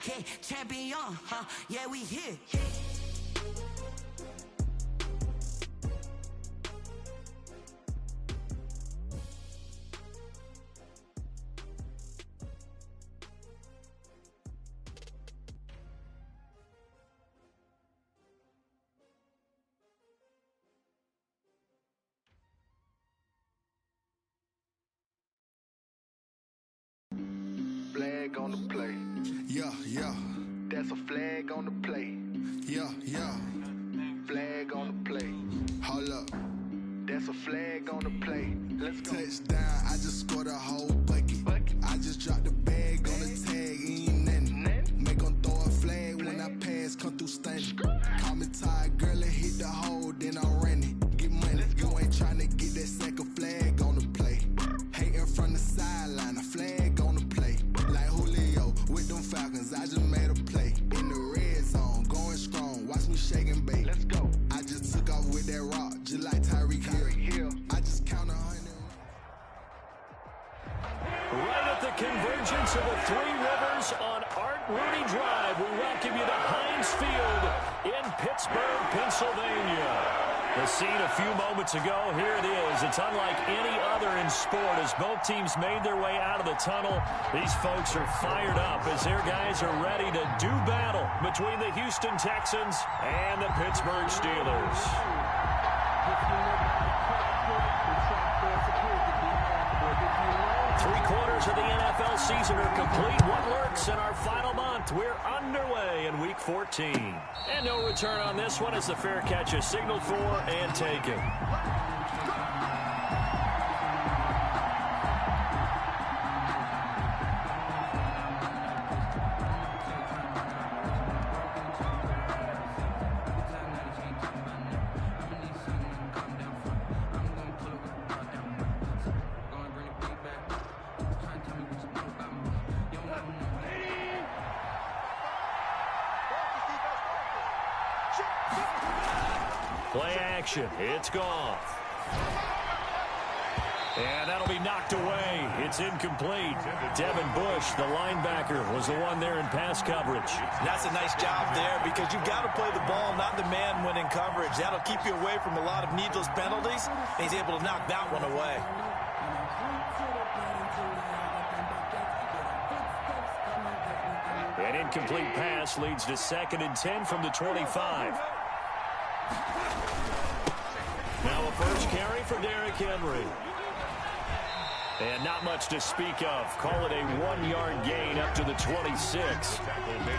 yeah, champion, huh? Yeah, we here. Flag on the play. Yeah, yeah. That's a flag on the play. Yeah, yeah. Flag on the play. Hold up. That's a flag on the play. Let's go. Touchdown, I just scored a whole bucket. I just dropped the bag on the tag, ain't nothing. Make 'em throw a flag when I pass, come through stunning. Call me tired, girl, and hit the hole, then I ran it. Get money, you ain't tryna get that second flag on the play. Hating from the sideline, a flag on the play. Like Julio with them Falcons, I just made a play. In the red zone, going strong, watch me shake and bake. Let's go. I just took off with that rock, just like Tyreek Hill. I just count 100. Right at the convergence of the Three Rivers on Art Rooney Drive, we welcome you to Heinz Field in Pittsburgh, Pennsylvania. The scene a few moments ago, here it is. It's unlike any other in sport as both teams made their way out of the tunnel. These folks are fired up as their guys are ready to do battle between the Houston Texans and the Pittsburgh Steelers. Three-quarters of the NFL season are complete. What lurks in our final month? We're underway in Week 14. And no return on this one as the fair catch is signaled for and taken. Play action. It's gone. And that'll be knocked away. It's incomplete. Devin Bush, the linebacker, was the one there in pass coverage. That's a nice job there because you've got to play the ball, not the man when in coverage. That'll keep you away from a lot of needless penalties. And he's able to knock that one away. An incomplete pass leads to 2nd and 10 from the 25. Now a first carry for Derrick Henry. And not much to speak of. Call it a 1-yard gain up to the 26.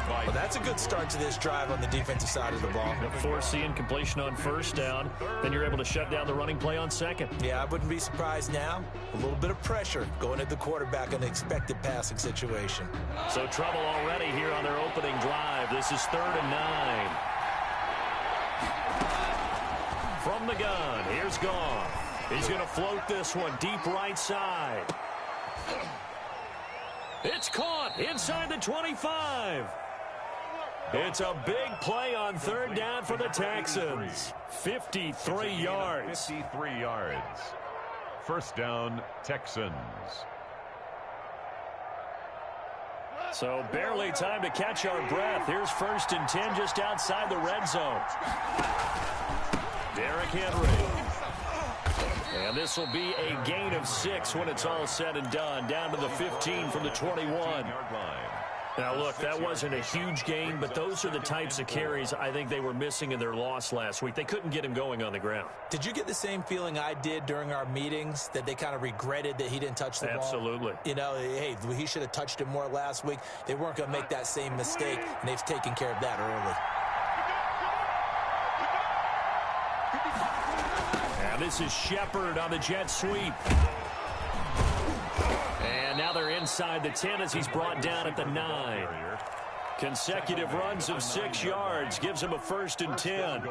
Well, that's a good start to this drive on the defensive side of the ball. Force the incompletion on first down. Then you're able to shut down the running play on second. Yeah, I wouldn't be surprised now. A little bit of pressure going at the quarterback in an expected passing situation. So trouble already here on their opening drive. This is 3rd and 9. From the gun, here's Goff. He's going to float this one deep right side. It's caught inside the 25. It's a big play on 3rd down for the Texans. 53 yards. 53 yards. First down, Texans. So barely time to catch our breath. Here's 1st and 10 just outside the red zone. Derrick Henry. And this will be a gain of 6 when it's all said and done. Down to the 15 from the 21. Now, look, that wasn't a huge gain, but those are the types of carries I think they were missing in their loss last week. They couldn't get him going on the ground. Did you get the same feeling I did during our meetings, that they kind of regretted that he didn't touch the ball? Absolutely. You know, hey, he should have touched it more last week. They weren't going to make that same mistake, and they've taken care of that early. Now this is Shepard on the jet sweep. And now they're inside the 10 as he's brought down at the 9. Consecutive runs of 6 yards gives him a 1st and 10.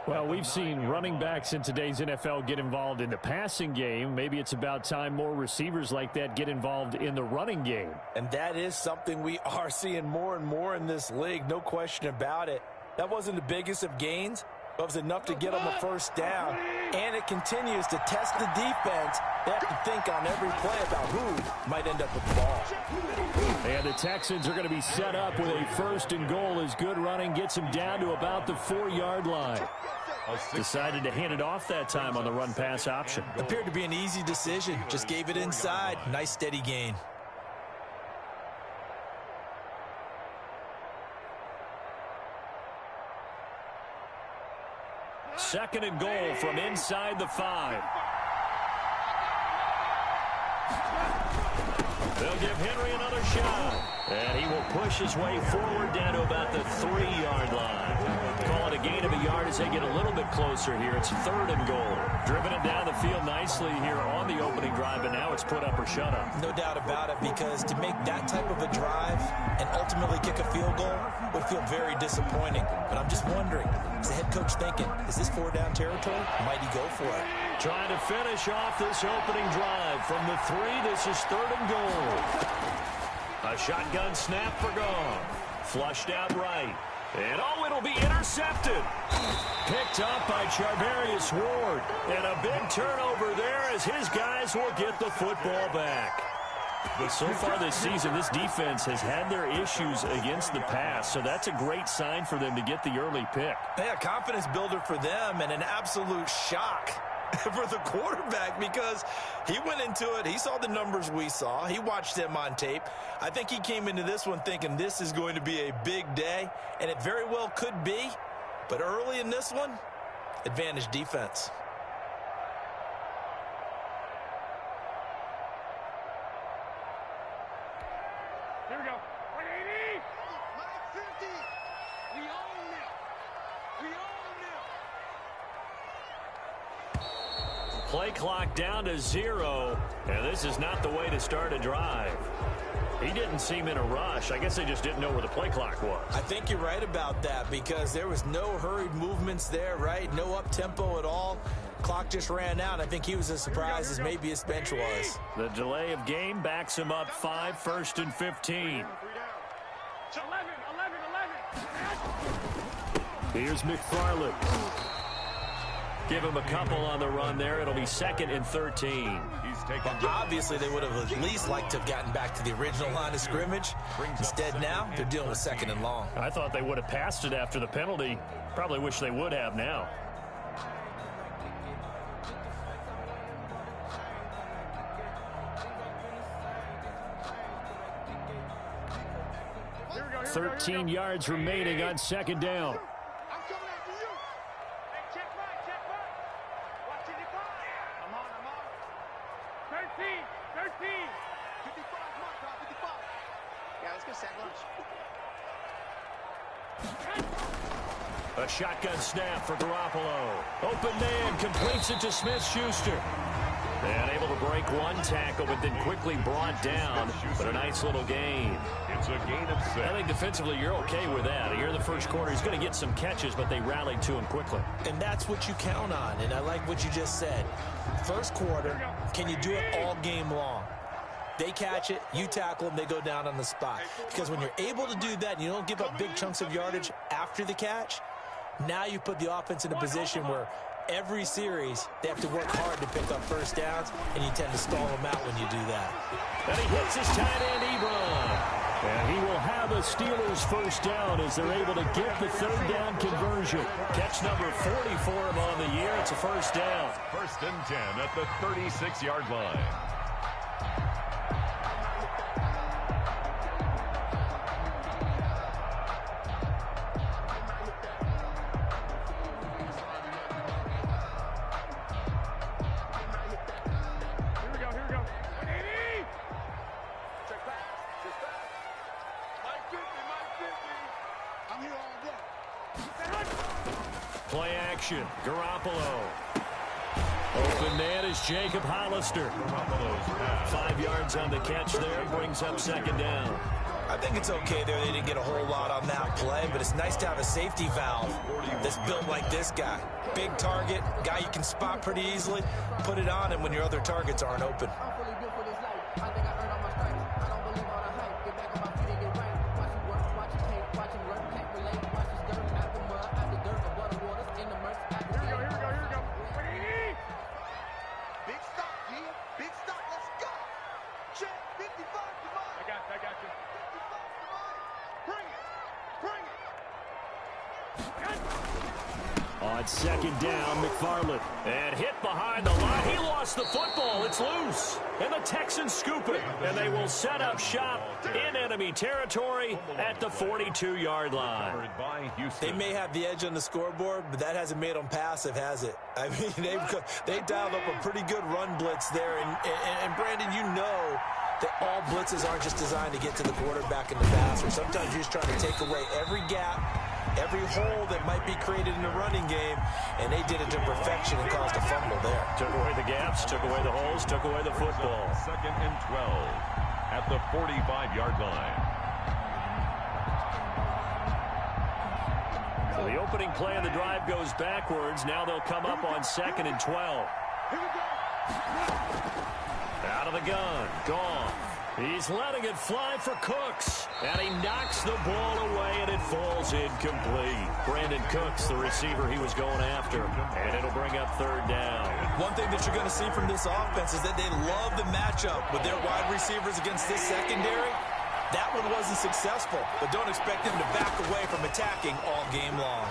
Well, we've seen running backs in today's NFL get involved in the passing game. Maybe it's about time more receivers like that get involved in the running game. And that is something we are seeing more and more in this league, no question about it. That wasn't the biggest of gains, but it was enough to get them a 1st down. And it continues to test the defense They have to think on every play about who might end up with the ball. And the Texans are going to be set up with a 1st and goal as good running gets them down to about the 4-yard line. Decided to hand it off that time on the run-pass option. Appeared to be an easy decision. Just gave it inside. Nice steady gain. Second and goal from inside the 5. They'll give Henry another shot. And he will push his way forward down to about the 3-yard line. Call it a gain of a yard as they get a little bit closer here. It's 3rd and goal. Driven it down the field nicely here on the opening drive, but now it's put up or shut up. No doubt about it, because to make that type of a drive and ultimately kick a field goal would feel very disappointing. But I'm just wondering, is the head coach thinking, is this 4-down territory? Might he go for it? Trying to finish off this opening drive from the 3. This is 3rd and goal. A shotgun snap for Gone. Flushed out right. And it'll be intercepted. Picked up by Charvarius Ward. And a big turnover there as his guys will get the football back. But so far this season, this defense has had their issues against the pass, so that's a great sign for them to get the early pick. Yeah, confidence builder for them and an absolute shock for the quarterback, because he went into it. He saw the numbers we saw. He watched them on tape. I think he came into this one thinking this is going to be a big day, and it very well could be. But early in this one, advantage defense. Here we go. 180. 150. We own it. We own it. Play clock down to 0, and this is not the way to start a drive. He didn't seem in a rush. I guess they just didn't know where the play clock was. I think you're right about that, because there was no hurried movements there, right? No up-tempo at all. Clock just ran out. I think he was as surprised as maybe his bench was. The delay of game backs him up 5, 1st and 15. 11. Here's McFarland. Give him a couple on the run there. It'll be 2nd and 13. Well, obviously, they would have at least liked to have gotten back to the original line of scrimmage. Instead, now, they're dealing with 2nd and long. I thought they would have passed it after the penalty. Probably wish they would have now. Here we go. 13 yards remaining on 2nd down. I'm coming after you. Hey, check right. Watch it. I'm on. 13. 55. Mark, 55. Yeah, let's go sack lunch. A shotgun snap for Garoppolo. Open man, completes it to Smith-Schuster. And able to break one tackle, but then quickly brought down. But a nice little gain. It's a gain of 6. I think defensively you're okay with that. Here in the first quarter, he's going to get some catches, but they rallied to him quickly. And that's what you count on, and I like what you just said. First quarter, can you do it all game long? They catch it, you tackle them, they go down on the spot. Because when you're able to do that and you don't give up big chunks of yardage after the catch, now you put the offense in a position where every series they have to work hard to pick up first downs, and you tend to stall them out when you do that. And he hits his tight end, Ebron. And he will have a Steelers first down as they're able to get the 3rd down conversion. Catch number 40 for him on the year. It's a first down. 1st and 10 at the 36-yard line. Play action. Garoppolo. Open man is Jacob Hollister. 5 yards on the catch there. Brings up 2nd down. I think it's okay there. They didn't get a whole lot on that play, but it's nice to have a safety valve that's built like this guy. Big target, guy you can spot pretty easily. Put it on him when your other targets aren't open. On second down, McFarland. And hit behind the line. He lost the football. It's loose. And the Texans scoop it. And they will set up shop in enemy territory at the 42-yard line. They may have the edge on the scoreboard, but that hasn't made them passive, has it? I mean, they dialed up a pretty good run blitz there. And Brandon, you know that all blitzes aren't just designed to get to the quarterback in the passer. Sometimes you're just trying to take away every gap, every hole that might be created in the running game, and they did it to perfection and caused a fumble there. Took away the gaps, took away the holes, took away the football. 2nd and 12 at the 45-yard line. So the opening play of the drive goes backwards. Now they'll come up on 2nd and 12. Out of the gun, gone. He's letting it fly for Cooks, and he knocks the ball away, and it falls incomplete. Brandon Cooks, the receiver he was going after, and it'll bring up 3rd down. One thing that you're going to see from this offense is that they love the matchup with their wide receivers against this secondary. That one wasn't successful, but don't expect them to back away from attacking all game long.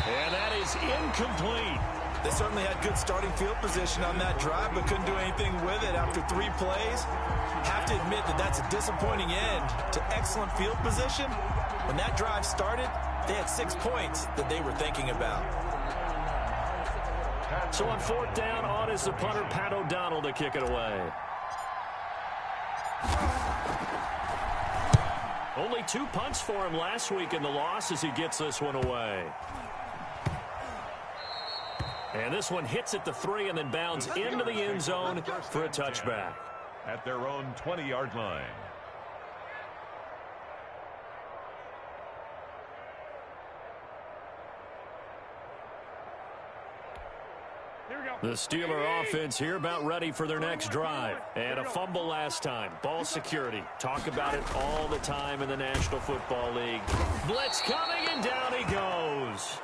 And that is incomplete. They certainly had good starting field position on that drive, but couldn't do anything with it after 3 plays. Have to admit that that's a disappointing end to excellent field position. When that drive started, they had 6 points that they were thinking about. So on 4th down, on is the punter, Pat O'Donnell, to kick it away. Only 2 punts for him last week in the loss as he gets this one away. And this one hits at the 3 and then bounds into the end zone for a touchback. At their own 20-yard line. The Steeler offense here about ready for their next drive. And a fumble last time. Ball security. Talk about it all the time in the National Football League. Blitz coming, and down he goes.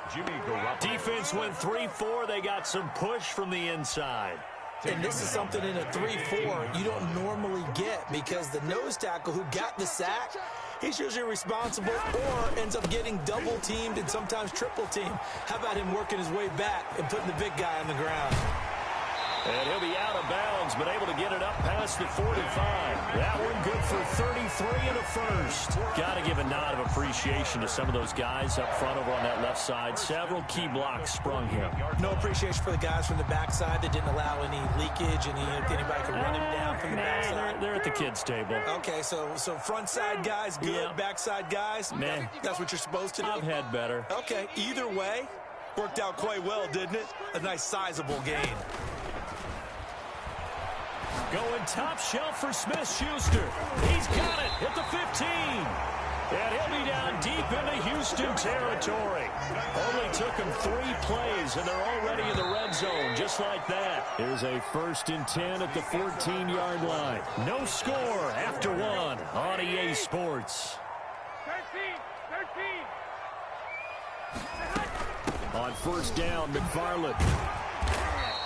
Defense went 3-4. They got some push from the inside. And this is something in a 3-4 you don't normally get, because the nose tackle who got the sack, he's usually responsible or ends up getting double teamed and sometimes triple teamed. How about him working his way back and putting the big guy on the ground? And he'll be out of bounds, but able to get it up past the 45. That one good for 33 and a first. Got to give a nod of appreciation to some of those guys up front over on that left side. Several key blocks sprung him. No appreciation for the guys from the backside that didn't allow any leakage, and anybody could run him down from the backside. They're at the kids' table. Okay, so front side guys good, yeah. Backside guys, man, that's what you're supposed to do. I've had better. Okay, either way, worked out quite well, didn't it? A nice sizable gain. Going top shelf for Smith-Schuster. He's got it at the 15. And he'll be down deep into Houston territory. Only took him 3 plays, and they're already in the red zone, just like that. Here's a 1st and 10 at the 14-yard line. No score after 1 on EA Sports. 13. On 1st down, McFarland.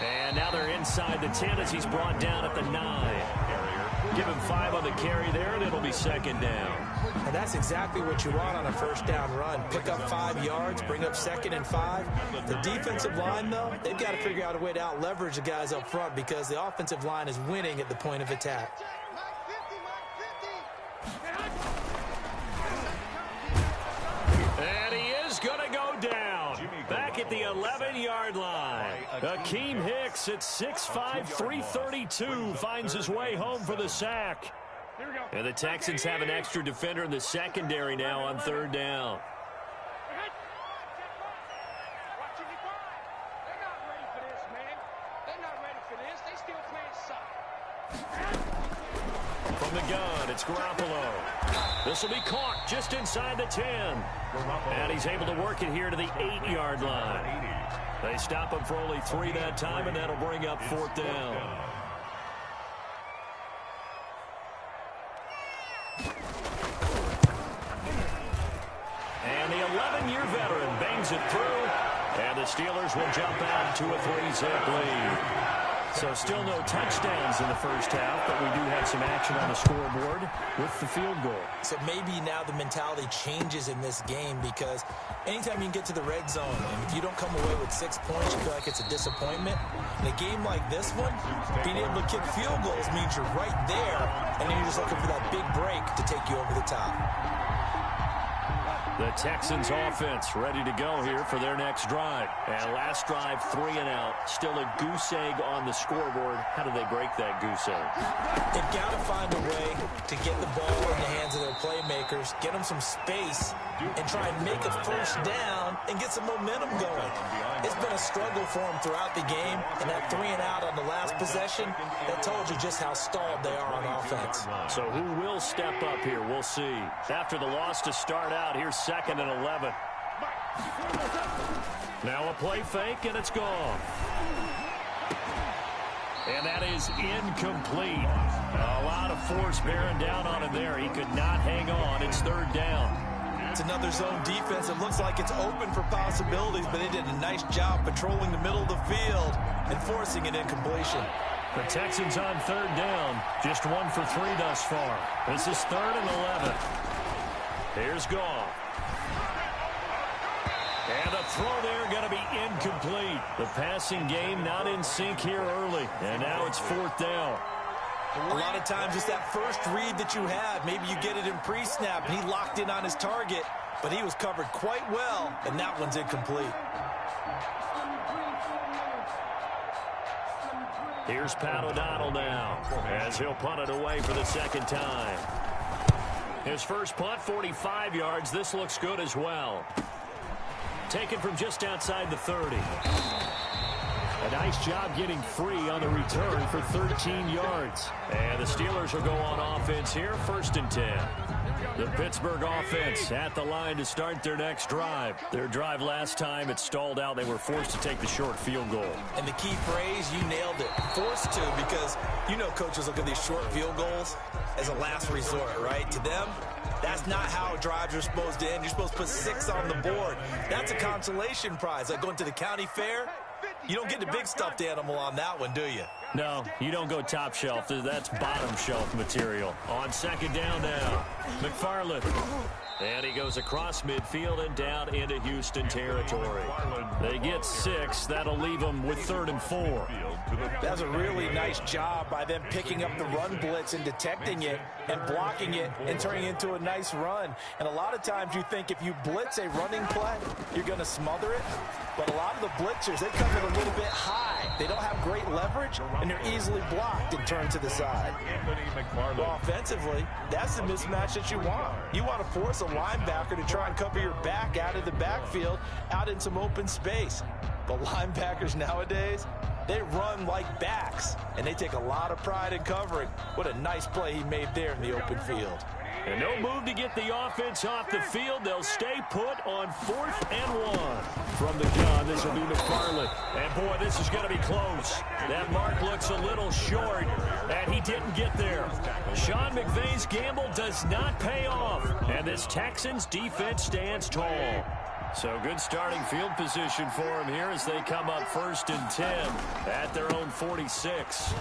And now they're inside the 10 as he's brought down at the 9. Give him 5 on the carry there, and it'll be 2nd down. And that's exactly what you want on a 1st down run. Pick up 5 yards, bring up 2nd and 5. The defensive line, though, they've got to figure out a way to out-leverage the guys up front, because the offensive line is winning at the point of attack. And he is going to go down. Back at the 11-yard line. Akeem Hicks at 6'5", 332 finds his way home for the sack. And the Texans have an extra defender in the secondary now on 3rd down. From the gun, it's Garoppolo. This will be caught just inside the 10. And he's able to work it here to the 8-yard line. They stop him for only 3 that time, and that'll bring up 4th down. And the 11-year veteran bangs it through. And the Steelers will jump out to a 3-zip lead. So still no touchdowns in the first half, but we do have some action on the scoreboard with the field goal. So maybe now the mentality changes in this game, because anytime you can get to the red zone, and if you don't come away with 6 points, you feel like it's a disappointment. In a game like this one, being able to kick field goals means you're right there, and then you're just looking for that big break to take you over the top. The Texans offense ready to go here for their next drive. And last drive, 3 and out. Still a goose egg on the scoreboard. How do they break that goose egg? They've got to find a way to get the ball in the hands of their playmakers, get them some space, and try and make a first down and get some momentum going. It's been a struggle for them throughout the game, and that 3 and out on the last possession, that told you just how stalled they are on offense. So who will step up here? We'll see. After the loss to start out, here's 2nd and 11. Now a play fake, and it's gone. And that is incomplete. A lot of force bearing down on him there. He could not hang on. It's 3rd down. It's another zone defense. It looks like it's open for possibilities, but they did a nice job patrolling the middle of the field and forcing an incompletion. The Texans on 3rd down. Just 1 for 3 thus far. This is 3rd and 11. Here's Goff. And the throw there going to be incomplete. The passing game not in sync here early. And now it's 4th down. A lot of times it's that first read that you have. Maybe you get it in pre-snap, and he locked in on his target, but he was covered quite well, and that one's incomplete. Here's Pat O'Donnell now, as he'll punt it away for the 2nd time. His first punt, 45 yards. This looks good as well. Taken from just outside the 30. A nice job getting free on the return for 13 yards. And the Steelers will go on offense here, 1st and 10. The Pittsburgh offense at the line to start their next drive. Their drive last time, it stalled out. They were forced to take the short field goal. And the key phrase, you nailed it. Forced to, because you know coaches look at these short field goals as a last resort, right? To them, that's not how drives are supposed to end. You're supposed to put 6 on the board. That's a consolation prize. Like going to the county fair, you don't get the big stuffed animal on that one, do you? No, you don't go top shelf. That's bottom shelf material. On 2nd down now, McFarland. And he goes across midfield and down into Houston territory. They get 6. That'll leave them with 3rd and 4. That's a really nice job by them picking up the run blitz and detecting it and blocking it and turning it into a nice run. And a lot of times you think if you blitz a running play, you're going to smother it. But a lot of the blitzers, they come in a little bit high. They don't have great leverage, and they're easily blocked and turned to the side. Well, offensively, that's the mismatch that you want. You want to force a linebacker to try and cover your back out of the backfield, out in some open space. But linebackers nowadays, they run like backs, and they take a lot of pride in covering. What a nice play he made there in the open field. And no move to get the offense off the field. They'll stay put on 4th and 1. From the gun, this will be McFarland. And, boy, this is going to be close. That mark looks a little short, and he didn't get there. Sean McVay's gamble does not pay off, and this Texans defense stands tall. So good starting field position for him here as they come up 1st and 10 at their own 46.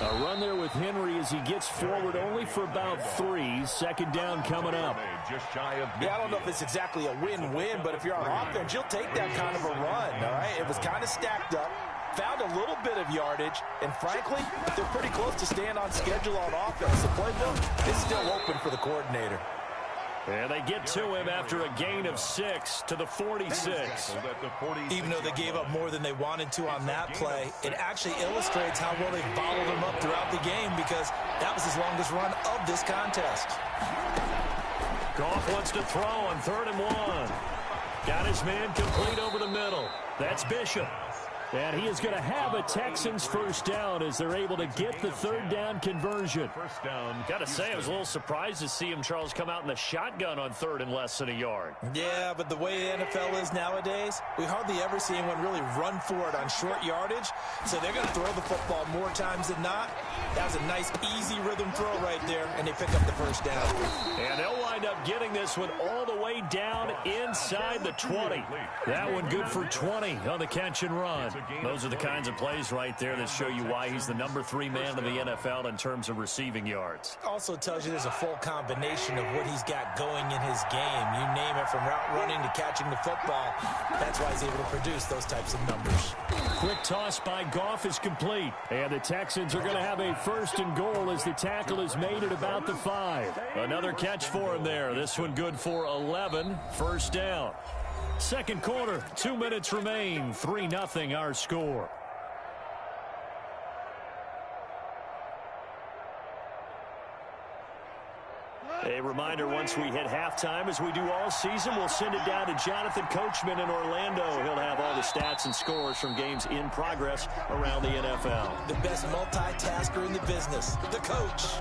A run there with Henry as he gets forward only for about 3. 2nd down coming up. Yeah, I don't know if it's exactly a win-win, but if you're on offense, you'll take that kind of a run, all right? It was kind of stacked up, found a little bit of yardage, and frankly, they're pretty close to staying on schedule on offense. The playbook is still open for the coordinator. And they get to him after a gain of 6 to the 46. Even though they gave up more than they wanted to on that play, it actually illustrates how well they bottled him up throughout the game, because that was his longest run of this contest. Goff wants to throw on 3rd and 1. Got his man complete over the middle. That's Bishop. And he is going to have a Texans 1st down as they're able to get the 3rd down conversion. First down. Got to say, I was a little surprised to see him, Charles, come out in the shotgun on 3rd and less than a yard. Yeah, but the way the NFL is nowadays, we hardly ever see anyone really run for it on short yardage. So they're going to throw the football more times than not. That was a nice, easy rhythm throw right there, and they pick up the 1st down. And they'll wind up getting this one all the way down inside the 20. That one good for 20 on the catch and run. Those are the kinds of plays right there that show you why he's the number 3 man in the NFL in terms of receiving yards. Also tells you there's a full combination of what he's got going in his game. You name it, from route running to catching the football. That's why he's able to produce those types of numbers. Quick toss by Goff is complete. And the Texans are going to have a 1st and goal as the tackle is made at about the 5. Another catch for him there. This one good for 11. First down. Second quarter, 2 minutes remain. 3-0 our score. A reminder, once we hit halftime, as we do all season, we'll send it down to Jonathan Coachman in Orlando. He'll have all the stats and scores from games in progress around the NFL. The best multitasker in the business, the coach.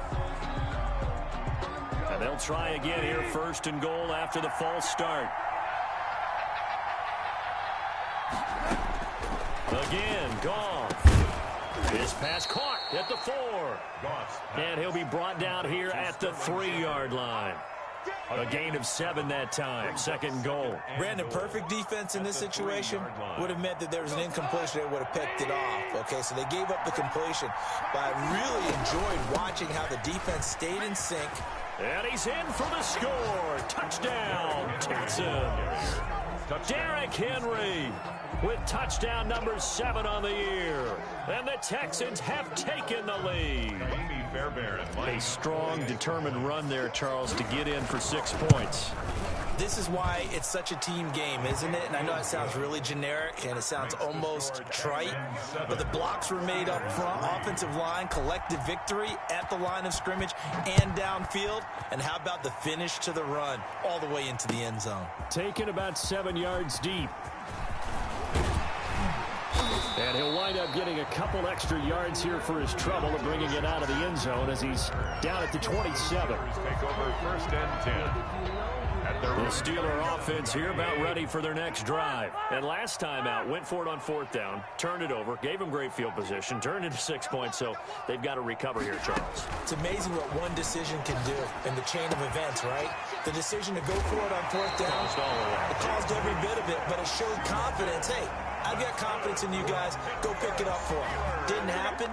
And they'll try again here, 1st and goal after the false start. Again, Goff. His pass caught at the 4. And he'll be brought down here at the 3-yard line. A gain of 7 that time. 2nd goal. Brandon, perfect defense in this situation would have meant that there was an incompletion that would have picked it off. Okay, so they gave up the completion. But I really enjoyed watching how the defense stayed in sync. And he's in for the score. Touchdown, Texans. Derrick Henry with touchdown number 7 on the year. And the Texans have taken the lead. A strong, determined run there, Charles, to get in for 6 points. This is why it's such a team game, isn't it? And I know it sounds really generic and it sounds almost trite, but the blocks were made up front, offensive line, collective victory at the line of scrimmage and downfield. And how about the finish to the run all the way into the end zone? Taken about 7 yards deep. And he'll wind up getting a couple extra yards here for his trouble of bringing it out of the end zone as he's down at the 27. Take over 1st and 10. The Steeler offense here about ready for their next drive. And last time out, went for it on 4th down, turned it over, gave them great field position, turned it to 6 points, so they've got to recover here, Charles. It's amazing what one decision can do in the chain of events, right? The decision to go for it on 4th down, it caused every bit of it, but it showed confidence. Hey, I've got confidence in you guys. Go pick it up for them. Didn't happen.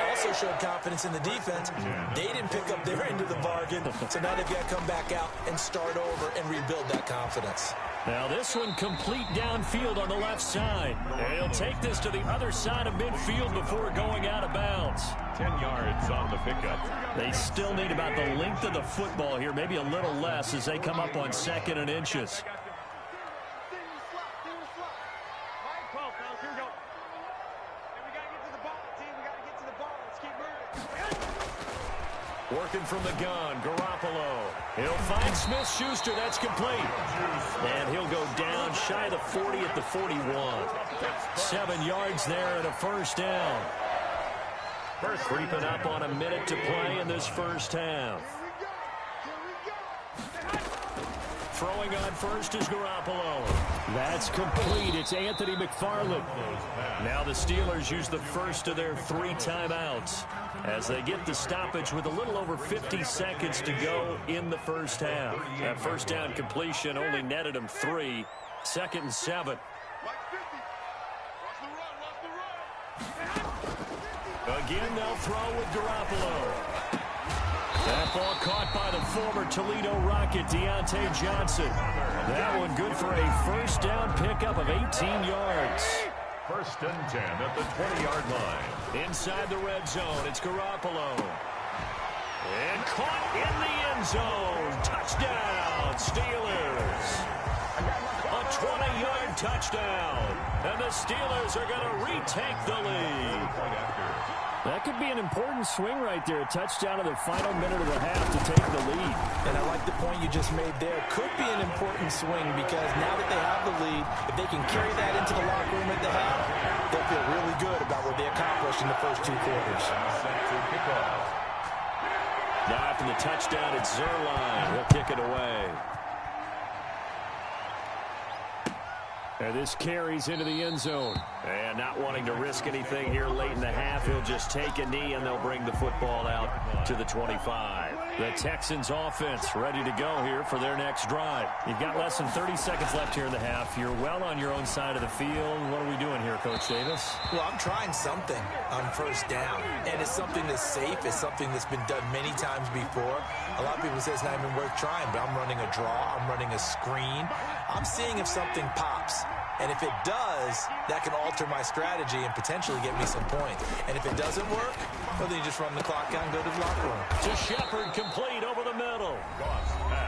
Also showed confidence in the defense. They didn't pick up their end of the bargain, so now they've got to come back out and start over and rebuild that confidence. Now this one complete downfield on the left side. And he'll take this to the other side of midfield before going out of bounds. 10 yards on the pickup. They still need about the length of the football here, maybe a little less as they come up on 2nd and inches. Working from the gun, Garoppolo. He'll find Smith-Schuster. That's complete. And he'll go down shy of the 40 at the 41. 7 yards there and a 1st down. Creeping up on a minute to play in this 1st half. Throwing on first is Garoppolo. That's complete. It's Anthony McFarland. Now the Steelers use the first of their 3 timeouts as they get the stoppage with a little over 50 seconds to go in the 1st half. That 1st down completion only netted them 3. 2nd and 7. Again, they'll throw with Garoppolo. That ball caught by the former Toledo Rocket, Deontay Johnson. That one good for a 1st down pickup of 18 yards. 1st and 10 at the 20-yard line. Inside the red zone, it's Garoppolo. And caught in the end zone. Touchdown, Steelers. A 20-yard touchdown. And the Steelers are going to retake the lead. That could be an important swing right there. A touchdown in the final minute of the half to take the lead. And I like the point you just made there. Could be an important swing because now that they have the lead, if they can carry that into the locker room at the half, they'll feel really good about what they accomplished in the first 2 quarters. Now after the touchdown, it's Zerline. He'll kick it away. And this carries into the end zone. And not wanting to risk anything here late in the half, he'll just take a knee and they'll bring the football out to the 25. The Texans offense ready to go here for their next drive. You've got less than 30 seconds left here in the half. You're well on your own side of the field. What are we doing here, Coach Davis? Well, I'm trying something on first down. And it's something that's safe. It's something that's been done many times before. A lot of people say it's not even worth trying, but I'm running a draw. I'm running a screen. I'm seeing if something pops. And if it does, that can alter my strategy and potentially get me some points. And if it doesn't work, well, then you just run the clock out and go to the locker room. To Shepard, complete over the middle.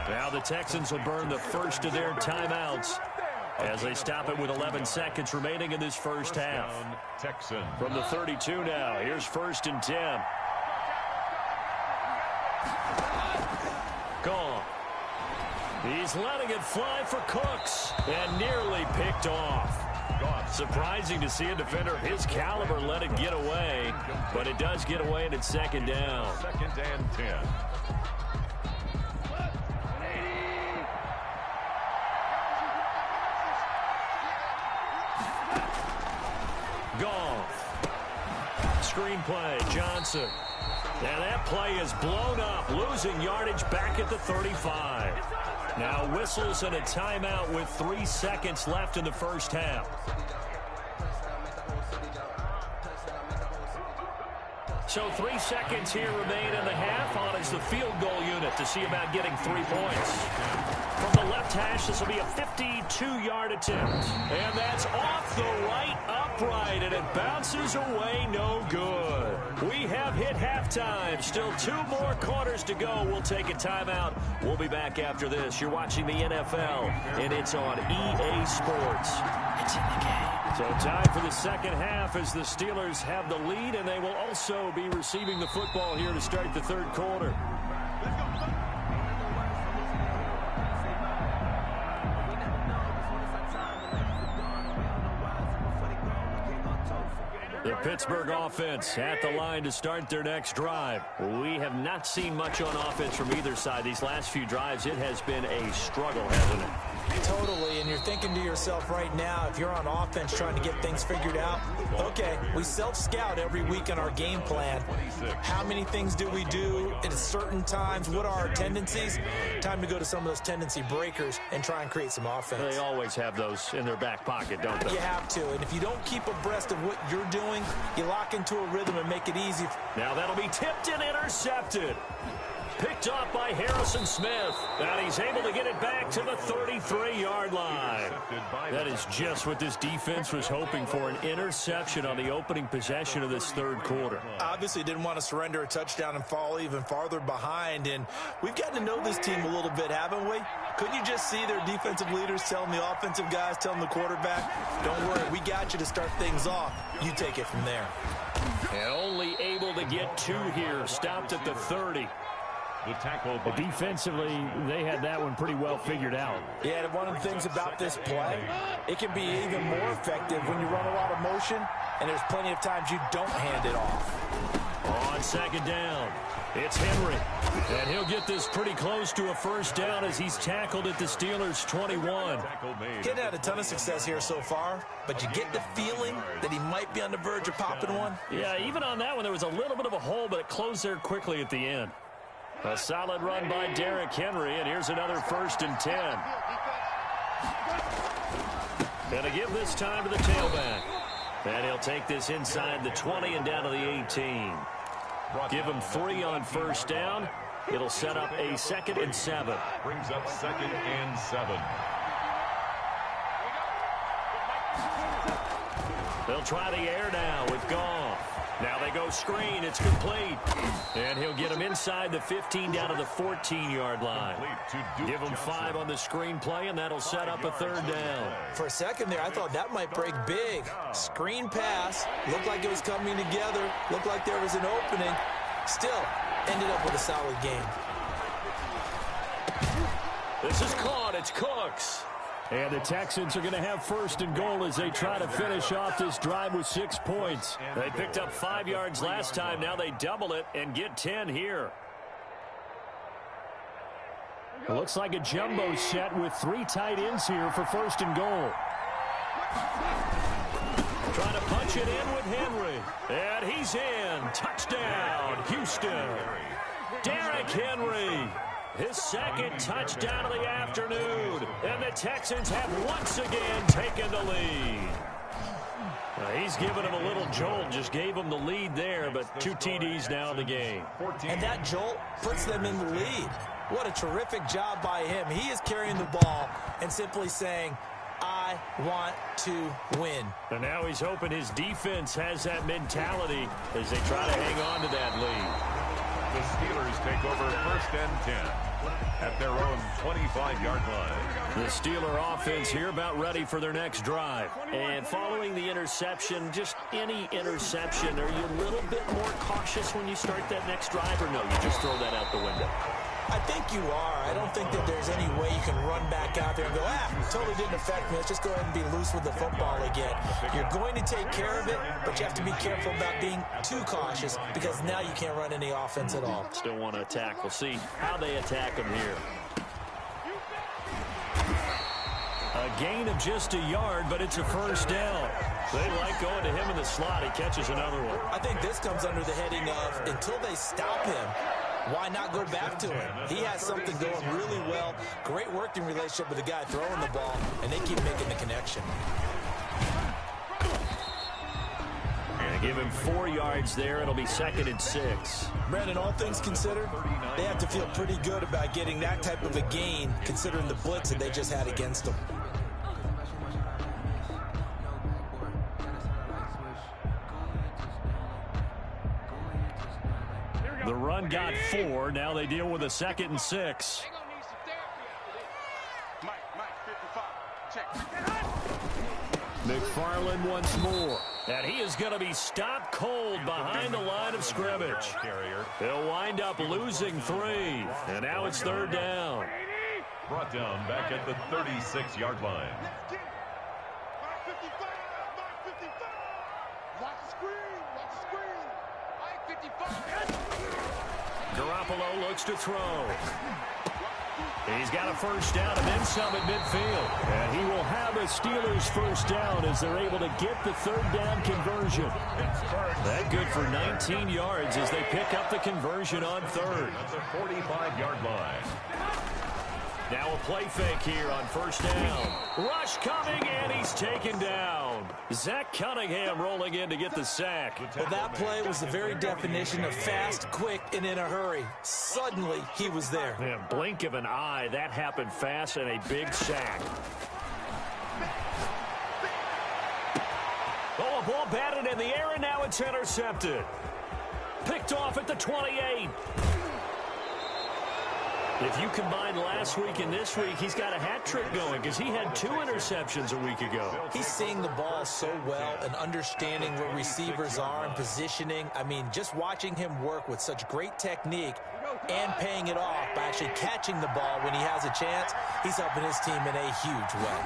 Now the Texans will burn the first of their timeouts as they stop it with 11 seconds remaining in this first half. From the 32 now, here's 1st and 10. Gone. He's letting it fly for Cooks and nearly picked off. Surprising to see a defender of his caliber let it get away, but it does get away and it's 2nd down. 2nd and 10. Goff. Screenplay, Johnson. And that play is blown up, losing yardage back at the 35. Now whistles and a timeout with 3 seconds left in the first half. So 3 seconds here remain in the half. On is the field goal unit to see about getting 3 points. From the left hash, this will be a 52-yard attempt. And that's off the right upright, and it bounces away no good. We have hit halftime. Still 2 more quarters to go. We'll take a timeout. We'll be back after this. You're watching the NFL, and it's on EA Sports. It's in the game. So time for the second half as the Steelers have the lead, and they will also be receiving the football here to start the third quarter. The Pittsburgh offense at the line to start their next drive. We have not seen much on offense from either side. These last few drives, it has been a struggle, hasn't it? Totally, and you're thinking to yourself right now, if you're on offense trying to get things figured out, okay, we self-scout every week on our game plan. How many things do we do at certain times? What are our tendencies? Time to go to some of those tendency breakers and try and create some offense. They always have those in their back pocket, don't they? You have to, and if you don't keep abreast of what you're doing, you lock into a rhythm and make it easy. Now that'll be tipped and intercepted. Picked off by Harrison Smith. And he's able to get it back to the 33-yard line. That is just what this defense was hoping for, an interception on the opening possession of this third quarter. Obviously didn't want to surrender a touchdown and fall even farther behind. And we've gotten to know this team a little bit, haven't we? Couldn't you just see their defensive leaders telling the offensive guys, telling the quarterback, don't worry, we got you to start things off. You take it from there. And only able to get 2 here. Stopped at the 30. Defensively, they had that one pretty well figured out. Yeah, and one of the things about this play, it can be even more effective when you run a lot of motion, and there's plenty of times you don't hand it off. On 2nd down, it's Henry. And he'll get this pretty close to a first down as he's tackled at the Steelers' 21. Getting had a ton of success here so far, but you get the feeling that he might be on the verge of popping one. Yeah, even on that one, there was a little bit of a hole, but it closed there quickly at the end. A solid run by Derrick Henry, and here's another 1st and 10. Gonna give this time to the tailback. And he'll take this inside the 20 and down to the 18. Give him 3 on first down. It'll set up a 2nd and 7. Brings up 2nd and 7. They'll try the air now with Goff. Now they go screen. It's complete. And he'll get him inside the 15 down to the 14-yard line. Give him 5 on the screen play, and that'll set up a 3rd down. For a second there, I thought that might break big. Screen pass. Looked like it was coming together. Looked like there was an opening. Still, ended up with a solid game. This is caught. It's Cooks. And the Texans are going to have 1st and goal as they try to finish off this drive with 6 points. They picked up 5 yards last time. Now they double it and get 10 here. It looks like a jumbo set with 3 tight ends here for 1st and goal. Trying to punch it in with Henry. And he's in. Touchdown, Houston. Derrick Henry. His second touchdown of the afternoon. And the Texans have once again taken the lead. He's given him a little jolt, just gave him the lead there, but 2 TDs now in the game. And that jolt puts them in the lead. What a terrific job by him. He is carrying the ball and simply saying, I want to win. And now he's hoping his defense has that mentality as they try to hang on to that lead. The Steelers take over 1st and 10 at their own 25-yard line. The Steeler offense here about ready for their next drive. And following the interception, just any interception, are you a little bit more cautious when you start that next drive, or no, you just throw that out the window? I think you are. I don't think that there's any way you can run back out there and go, totally didn't affect me. Let's just go ahead and be loose with the football again. You're going to take care of it, but you have to be careful about being too cautious because now you can't run any offense at all. Still want to attack. We'll see how they attack them here. A gain of just a yard, but it's a first down. They like going to him in the slot. He catches another one. I think this comes under the heading of until they stop him, why not go back to him? He has something going really well. Great working relationship with the guy throwing the ball, and they keep making the connection. And give him 4 yards there. It'll be 2nd and 6. Brandon, all things considered, they have to feel pretty good about getting that type of a gain, considering the blitz that they just had against them. The run got 4. Now they deal with a 2nd and 6. McFarland once more. And he is going to be stopped cold behind the line of scrimmage. He'll wind up losing 3. And now it's 3rd down. Brought down back at the 36-yard line. Garoppolo looks to throw. He's got a first down and then some at midfield. And he will have a Steelers first down as they're able to get the 3rd down conversion. That good for 19 yards as they pick up the conversion on 3rd. That's a 45-yard line. Now a play fake here on 1st down. Rush coming, and he's taken down. Zach Cunningham rolling in to get the sack. Well, that play was the very definition of fast, quick, and in a hurry. Suddenly, he was there. Yeah, blink of an eye, that happened fast, and a big sack. Oh, a ball batted in the air, and now it's intercepted. Picked off at the 28. If you combine last week and this week, he's got a hat trick going because he had 2 interceptions a week ago. He's seeing the ball so well and understanding where receivers are and positioning. I mean, just watching him work with such great technique and paying it off by actually catching the ball when he has a chance, he's helping his team in a huge way.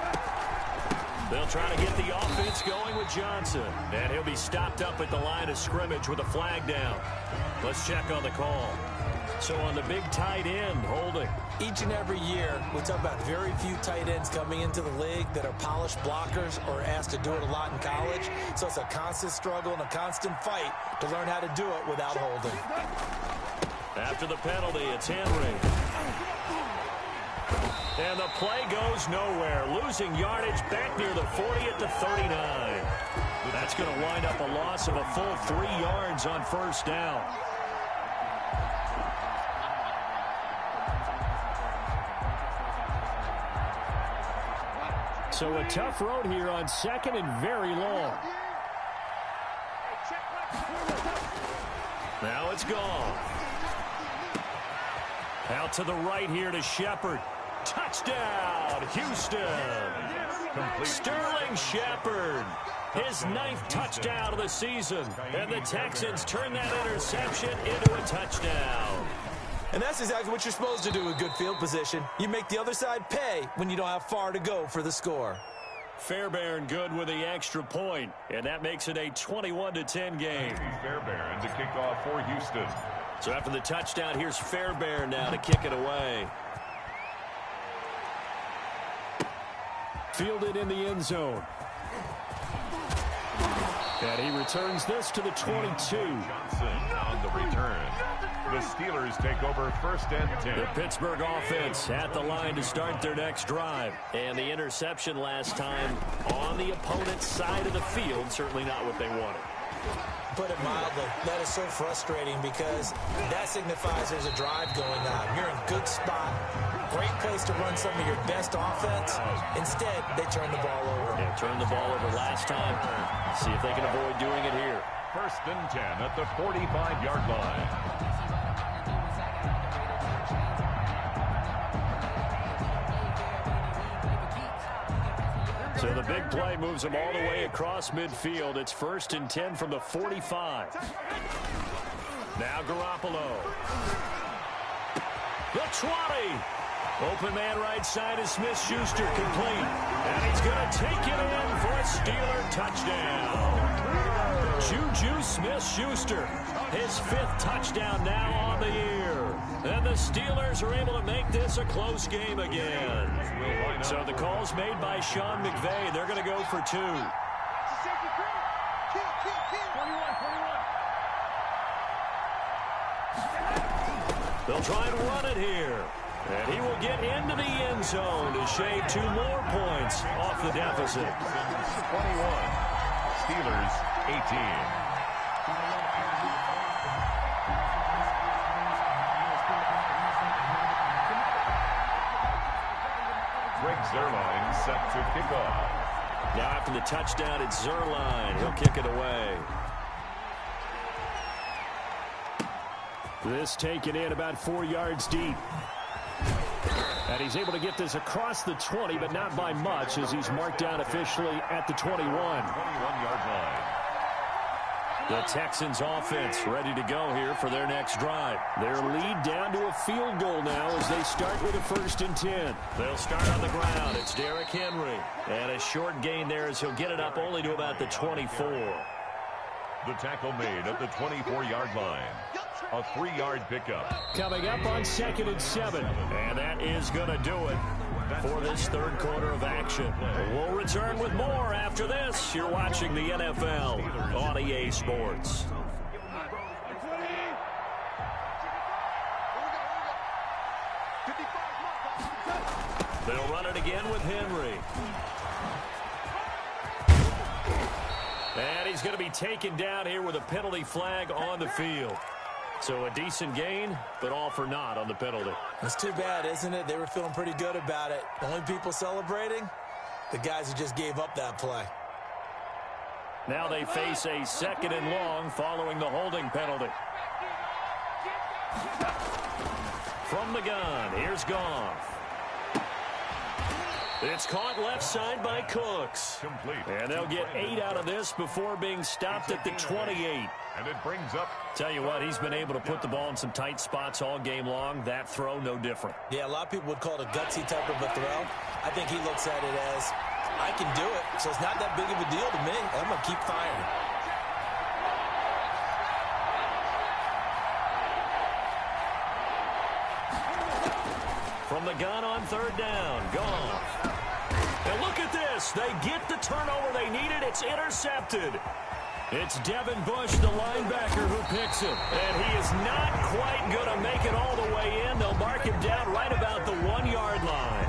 They'll try to get the offense going with Johnson. And he'll be stopped up at the line of scrimmage with a flag down. Let's check on the call. So on the big tight end, holding. Each and every year, we talk about very few tight ends coming into the league that are polished blockers or asked to do it a lot in college. So it's a constant struggle and a constant fight to learn how to do it without holding. After the penalty, it's Henry. And the play goes nowhere. Losing yardage back near the 40 at the 39. That's going to wind up a loss of a full 3 yards on 1st down. So a tough road here on 2nd and very long. Now it's gone. Out to the right here to Shepard. Touchdown, Houston. Sterling Shepard. His 9th touchdown of the season. And the Texans turn that interception into a touchdown. And that's exactly what you're supposed to do with good field position. You make the other side pay when you don't have far to go for the score. Fairbairn good with the extra point, and that makes it a 21-10 game. Fairbairn to kick off for Houston. So after the touchdown, here's Fairbairn now to kick it away. Fielded in the end zone. And he returns this to the 22. Johnson on the return. The Steelers take over 1st and 10. The Pittsburgh offense at the line to start their next drive. And the interception last time on the opponent's side of the field, certainly not what they wanted. Put it mildly, that is so frustrating because that signifies there's a drive going on. You're in a good spot, great place to run some of your best offense. Instead, they turn the ball over. Yeah, turned the ball over last time. See if they can avoid doing it here. 1st and 10 at the 45-yard line. So the big play moves them all the way across midfield. It's 1st and 10 from the 45. Now Garoppolo. The 20. Open man right side is Smith-Schuster, complete. And he's going to take it in for a Steeler touchdown. Juju Smith-Schuster, his 5th touchdown now on the year. And the Steelers are able to make this a close game again. So the call's made by Sean McVay. They're going to go for 2. They'll try and run it here. And he will get into the end zone to shave 2 more points off the deficit. 21. Steelers 18. Greg Zuerlein set to kick off. Now after the touchdown, it's Zuerlein. He'll kick it away. This taken in about 4 yards deep. And he's able to get this across the 20, but not by much as he's marked down officially at the 21. 21-yard line. The Texans offense ready to go here for their next drive. Their lead down to a field goal now as they start with a 1st and 10. They'll start on the ground. It's Derrick Henry. And a short gain there as he'll get it up only to about the 24. The tackle made at the 24-yard line. A 3-yard pickup. Coming up on 2nd and 7. And that is going to do it for this 3rd quarter of action. We'll return with more after this. You're watching the NFL on EA Sports. They'll run it again with Henry. And he's going to be taken down here with a penalty flag on the field. So a decent gain, but all for naught on the penalty. It's too bad, isn't it? They were feeling pretty good about it. Only people celebrating, the guys who just gave up that play. Now they face a 2nd and long following the holding penalty. From the gun, here's Goff. It's caught left side by Cooks. Complete. And they'll get 8 out of this before being stopped at the 28. And it brings up. Tell you what, he's been able to put the ball in some tight spots all game long. That throw, no different. Yeah, a lot of people would call it a gutsy type of a throw. I think he looks at it as, I can do it, so it's not that big of a deal to me. I'm going to keep firing. From the gun on 3rd down, gone. And look at this. They get the turnover they needed. It's intercepted. It's Devin Bush, the linebacker, who picks it. And he is not quite going to make it all the way in. They'll mark him down right about the 1-yard line.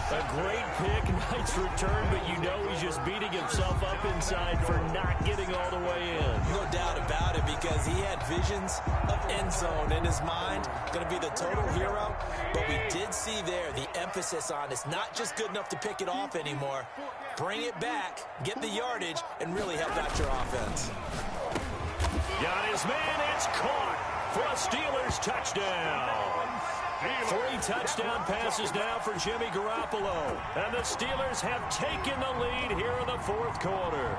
A great pick, nice return, but you know he's just beating himself up inside for not getting all the way in. No doubt about it, because he had visions of end zone in his mind. Going to be the total hero. But we did see there the emphasis on it's not just good enough to pick it off anymore. Bring it back, get the yardage, and really help out your offense. Got his man, it's caught for a Steelers touchdown. 3 touchdown passes now for Jimmy Garoppolo. And the Steelers have taken the lead here in the 4th quarter.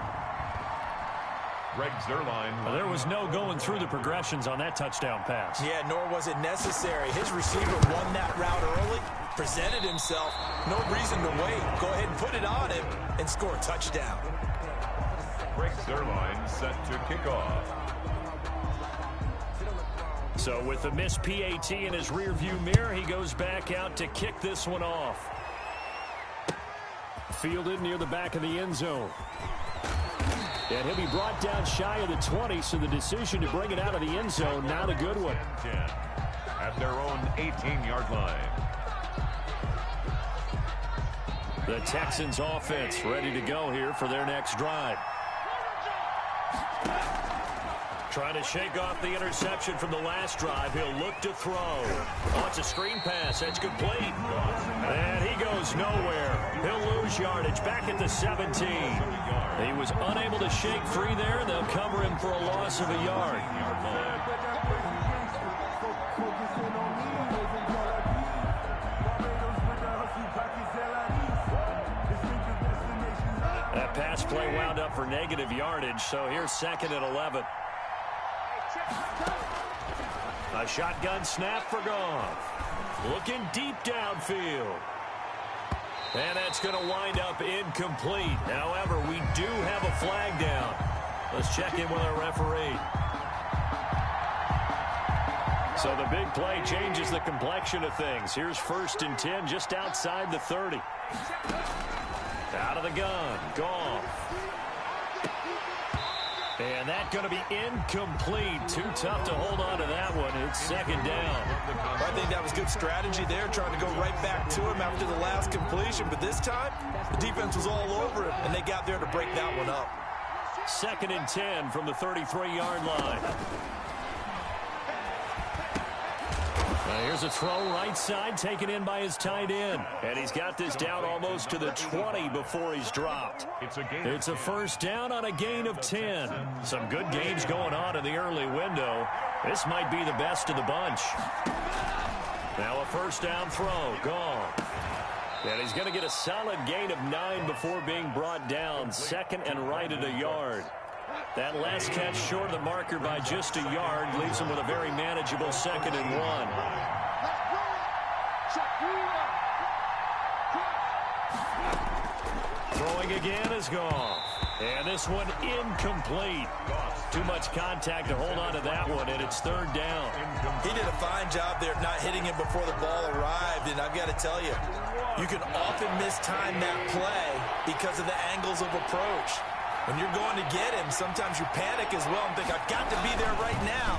Greg Zuerlein. Well, there was no going through the progressions on that touchdown pass. Yeah, nor was it necessary. His receiver won that route early, presented himself. No reason to wait. Go ahead and put it on him and score a touchdown. Greg Zuerlein set to kick off. So with the missed PAT in his rearview mirror, he goes back out to kick this one off. Fielded near the back of the end zone. And he'll be brought down shy of the 20, so the decision to bring it out of the end zone, not a good one. 10 at their own 18-yard line. The Texans offense ready to go here for their next drive. Trying to shake off the interception from the last drive. He'll look to throw. Oh, it's a screen pass. That's complete. And he goes nowhere. He'll lose yardage back at the 17. He was unable to shake free there. They'll cover him for a loss of a yard. That pass play wound up for negative yardage, so here's 2nd and 11. A shotgun snap for Goff. Looking deep downfield. And that's going to wind up incomplete. However, we do have a flag down. Let's check in with our referee. So the big play changes the complexion of things. Here's 1st and 10 just outside the 30. Out of the gun. Goff. And that's going to be incomplete. Too tough to hold on to that one. It's 2nd down. I think that was good strategy there, trying to go right back to him after the last completion. But this time, the defense was all over him, and they got there to break that one up. 2nd and 10 from the 33-yard line. Here's a throw right side, taken in by his tight end. And he's got this down almost to the 20 before he's dropped. It's a 1st down on a gain of 10. Some good games going on in the early window. This might be the best of the bunch. Now a 1st down throw. Gone. And he's going to get a solid gain of 9 before being brought down. 2nd and right at a yard. That last catch short of the marker by just a yard leaves him with a very manageable 2nd and 1. Throwing again is Goff. And this one incomplete. Too much contact to hold on to that one, and it's 3rd down. He did a fine job there of not hitting him before the ball arrived, and I've got to tell you, you can often mistime that play because of the angles of approach. When you're going to get him, sometimes you panic as well and think, I've got to be there right now.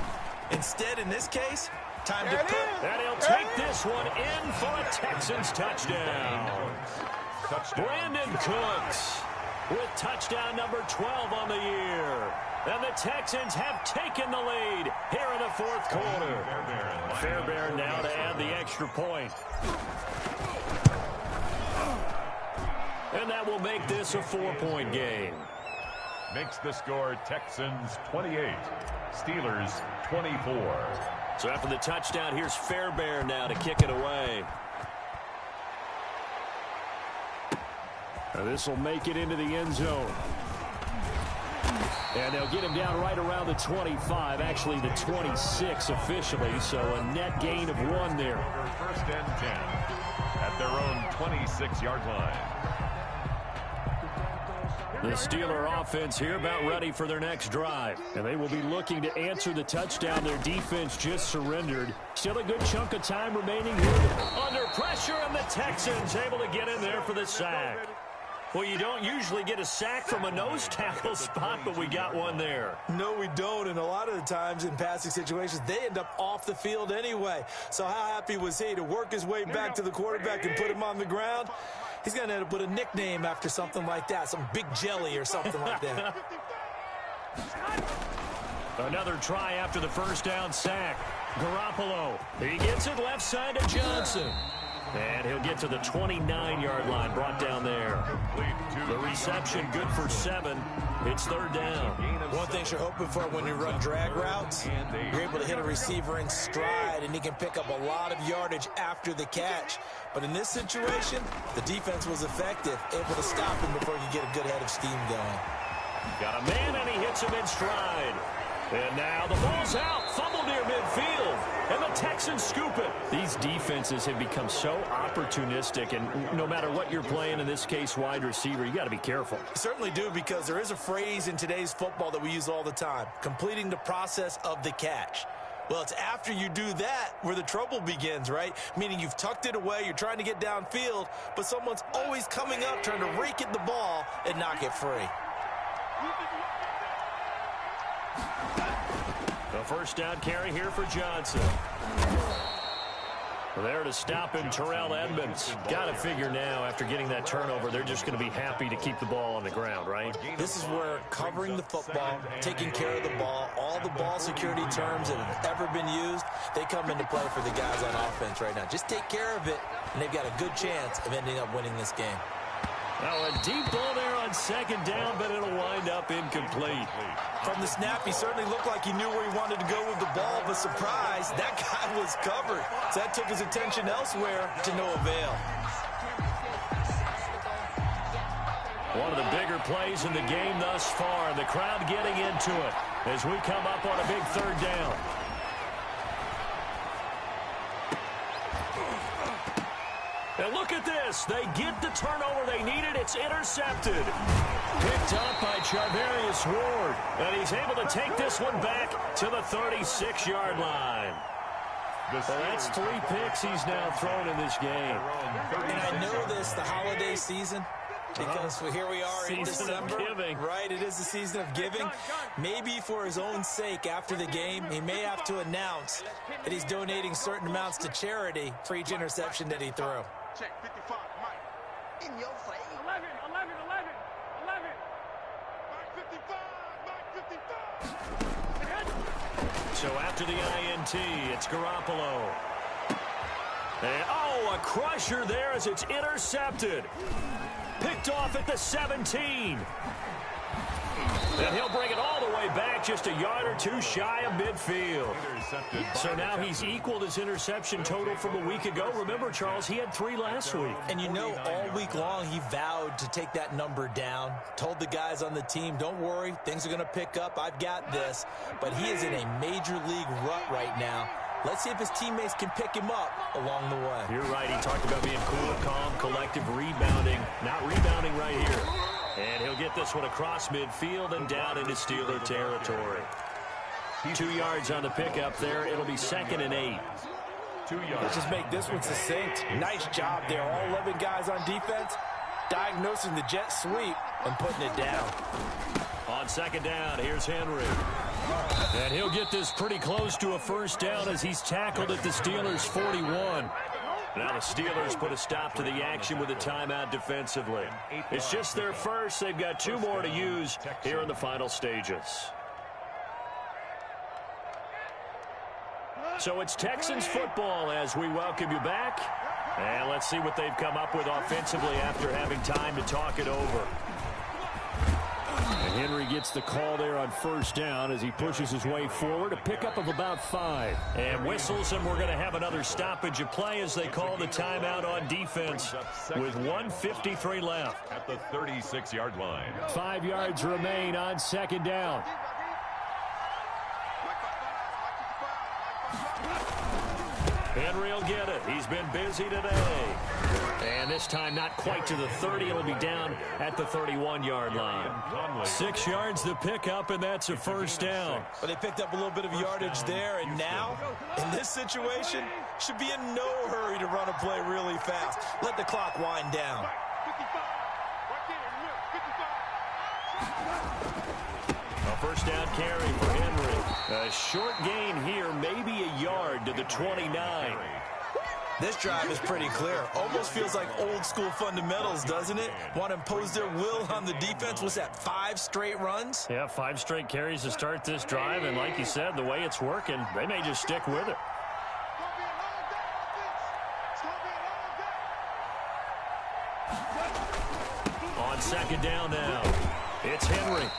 Instead, in this case, time to put. And he'll take this one in for a Texans touchdown. Brandon Cooks with touchdown number 12 on the year. And the Texans have taken the lead here in the 4th quarter. Fairbairn now to add the extra point. And that will make this a 4-point game. Makes the score Texans 28, Steelers 24. So after the touchdown, here's Fairbairn now to kick it away. Now this will make it into the end zone. And they'll get him down right around the 25, actually the 26 officially, so a net gain of 1 there. 1st and 10 at their own 26-yard line. The Steeler offense here about ready for their next drive. And they will be looking to answer the touchdown their defense just surrendered. Still a good chunk of time remaining here. Under pressure, and the Texans able to get in there for the sack. Well, you don't usually get a sack from a nose tackle spot, but we got one there. No, we don't, and a lot of the times in passing situations, they end up off the field anyway. So how happy was he to work his way back to the quarterback and put him on the ground? He's going to end up with a nickname after something like that, some Big Jelly or something like that. Another try after the 1st down sack. Garoppolo, he gets it left side to Johnson. And he'll get to the 29-yard line, brought down there. The reception good for 7. It's 3rd down. One thing you're hoping for when you run drag routes, you're able to hit a receiver in stride, and he can pick up a lot of yardage after the catch. But in this situation, the defense was effective, able to stop him before you get a good head of steam going. Got a man, and he hits him in stride. And now the ball's out, fumbled near midfield, and the Texans scoop it. These defenses have become so opportunistic, and no matter what you're playing, in this case wide receiver, you got to be careful. You certainly do, because there is a phrase in today's football that we use all the time, completing the process of the catch. Well, it's after you do that where the trouble begins, right? Meaning you've tucked it away, you're trying to get downfield, but someone's always coming up trying to rake at the ball and knock it free. The first down carry here for Johnson. There to stop him, Terrell Edmonds. Got to figure now, after getting that turnover, they're just going to be happy to keep the ball on the ground, right? This is where covering the football, taking care of the ball, all the ball security terms that have ever been used, they come into play for the guys on offense right now. Just take care of it, and they've got a good chance of ending up winning this game. Now a deep ball there on second down, but it'll wind up incomplete. From the snap, he certainly looked like he knew where he wanted to go with the ball, but surprise, that guy was covered. So that took his attention elsewhere to no avail. One of the bigger plays in the game thus far. The crowd getting into it as we come up on a big third down. And look at this. They get the turnover they needed. It's intercepted. Picked up by Charvarius Ward. And he's able to take this one back to the 36-yard line. Well, that's 3 picks he's now thrown in this game. And I know this, the holiday season, because here we are in December. Right, it is the season of giving. Maybe for his own sake, after the game, he may have to announce that he's donating certain amounts to charity for each interception that he threw. Check 55, Mike. In your face. 11, 11, 11, 11. Mike 55, Mike 55. So after the INT, it's Garoppolo. And, oh, a crusher there as it's intercepted. Picked off at the 17. And he'll bring it all the way back, just a yard or two shy of midfield. So now he's equaled his interception total from a week ago. Remember, Charles, he had 3 last week. And you know, all week long he vowed to take that number down. Told the guys on the team, don't worry, things are going to pick up. I've got this. But he is in a major league rut right now. Let's see if his teammates can pick him up along the way. You're right. He talked about being cool, calm, collective, rebounding. Not rebounding right here. And he'll get this one across midfield and down into Steeler territory. 2 yards on the pickup there. It'll be 2nd and 8. 2 yards. Let's just make this one succinct. Nice job there. All 11 guys on defense diagnosing the jet sweep and putting it down. On 2nd down, here's Henry. And he'll get this pretty close to a first down as he's tackled at the Steelers' 41. Now the Steelers put a stop to the action with a timeout defensively. It's just their first. They've got 2 more to use here in the final stages. So it's Texans football as we welcome you back. And let's see what they've come up with offensively after having time to talk it over. And Henry gets the call there on first down as he pushes his way forward. A pickup of about 5. And whistles, and we're going to have another stoppage of play as they call the timeout on defense with 1:53 left. At the 36-yard line. 5 yards remain on 2nd down. Henry will get it. He's been busy today. And this time not quite to the 30. It'll be down at the 31-yard line. 6 yards the pickup, and that's a first down. But they picked up a little bit of yardage there, and now, in this situation, should be in no hurry to run a play really fast. Let the clock wind down. 55. Right there, 55. A first down carry for Henry. A short gain here, maybe a yard to the 29. This drive is pretty clear. Almost feels like old school fundamentals, doesn't it? Want to impose their will on the defense. Was that 5 straight runs? Yeah, 5 straight carries to start this drive. And like you said, the way it's working, they may just stick with it. On 2nd down now, it's Henry.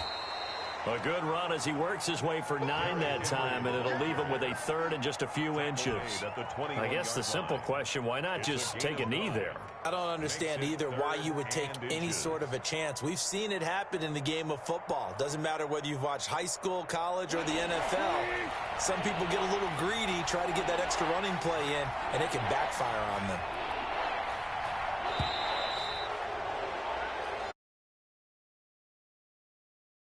A good run as he works his way for 9 that time, and it'll leave him with a 3rd and just a few inches. I guess the simple question, why not just take a knee there? I don't understand either why you would take any sort of a chance. We've seen it happen in the game of football. Doesn't matter whether you've watched high school, college, or the NFL. Some people get a little greedy, try to get that extra running play in, and it can backfire on them.